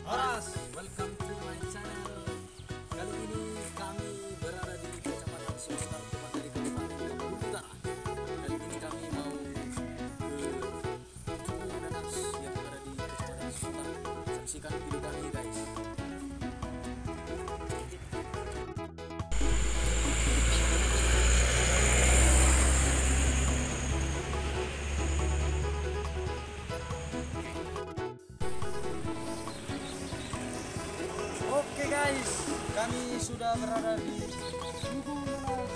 Horas, welcome to my channel. Kali ini kami berada di Kecamatan Sostar, tepat dari Kabupaten Bengkulu Utara. Kali ini kami mau ke Tugu Nanas yang berada di Kecamatan Sostar. Saksikan video kami guys. Oke guys, kami sudah berada di Tugu Nanas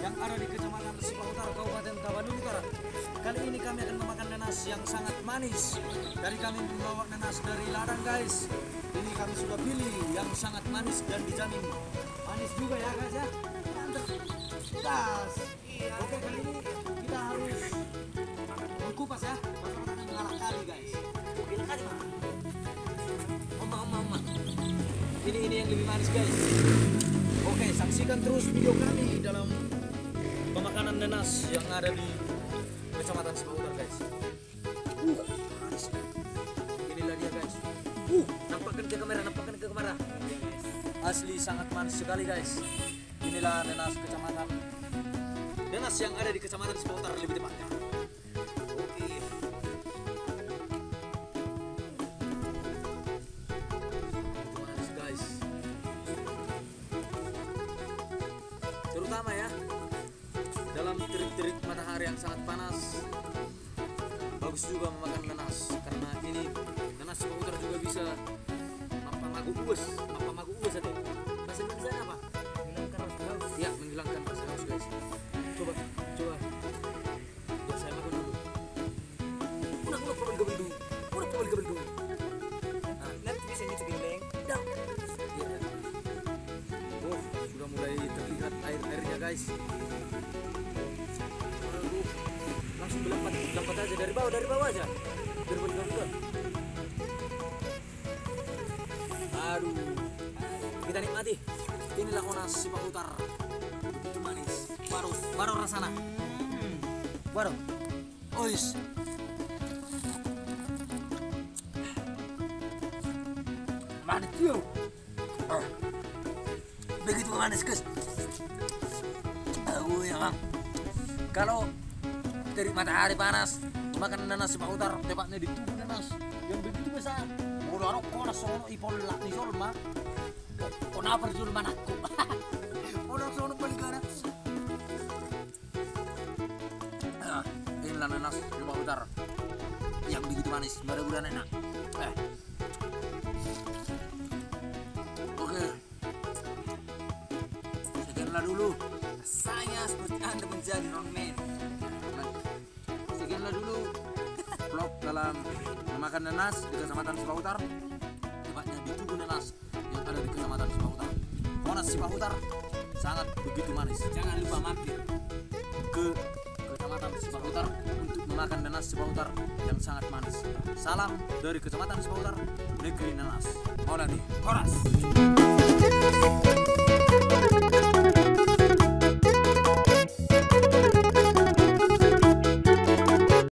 yang ada di Kecamatan Sipah Utara, Kabupaten Tapanuli Utara. Kali ini kami akan memakan nanas yang sangat manis. Dari kami membawa nanas dari ladang guys. Ini kami sudah pilih yang sangat manis dan dijamin manis juga ya guys ya. Mantap. Das. Oke, kali ini kita harus mengupas ya. Bagaimana mengarah kali guys. Bila kali mah. Oma. Ini yang lebih manis guys. Oke, saksikan terus video kami dalam pemakanan nanas yang ada di Kecamatan Sipah Utara guys. Manis. Inilah dia guys. Nampakkan ke kamera. Asli sangat manis sekali guys. Inilah nanas yang ada di Kecamatan Sipah Utara lebih tepatnya. Oke. Manis guys. Terutama ya dalam terik-terik matahari yang sangat panas, bagus juga memakan nanas karena ini nanas Sipah Utara juga bisa mampamagu uus atau bahasa Indonesia apa? Menghilangkan rasa haus. Ya, menghilangkan rasa haus guys. Coba. Ya, saya makan dulu. Udah probal gebendung. Nah, nanti bisa nyicipin leng. Dah. Ya. Oh, sudah mulai terlihat airnya guys. Langsung dilompat aja dari bawah aja. Berbalik. Aduh. Kita nikmati. Inilah nanas Sipah Utara. Begitu manis. Baru rasana. Baru. Ois. Manis tuh. Begitu manis guys. Ya, kalau terik matahari panas makan nanas Sipah Utara, tepatnya di Tugu Nanas yang begitu besar. Mau dorong kona sono ipol lak ni solma. Kenapa disuruh manakku? Orang sono paling gara. Inilah nanas Sipah Utara yang begitu manis, mudah-mudahan enak. Oke. Sekianlah dulu. Saya seperti Anda menjadi roadman. Sekianlah dulu vlog dalam memakan nanas di Kecamatan Sipah Utara, tepatnya di Tugu Nanas yang ada di Kecamatan Sipah Utara. Nanas Sipah Utara sangat begitu manis. Jangan lupa mampir ke Kecamatan Sipah Utara untuk memakan nanas Sipah Utara yang sangat manis. Salam dari Kecamatan Sipah Utara, negeri nanas. Mau lagi, horas.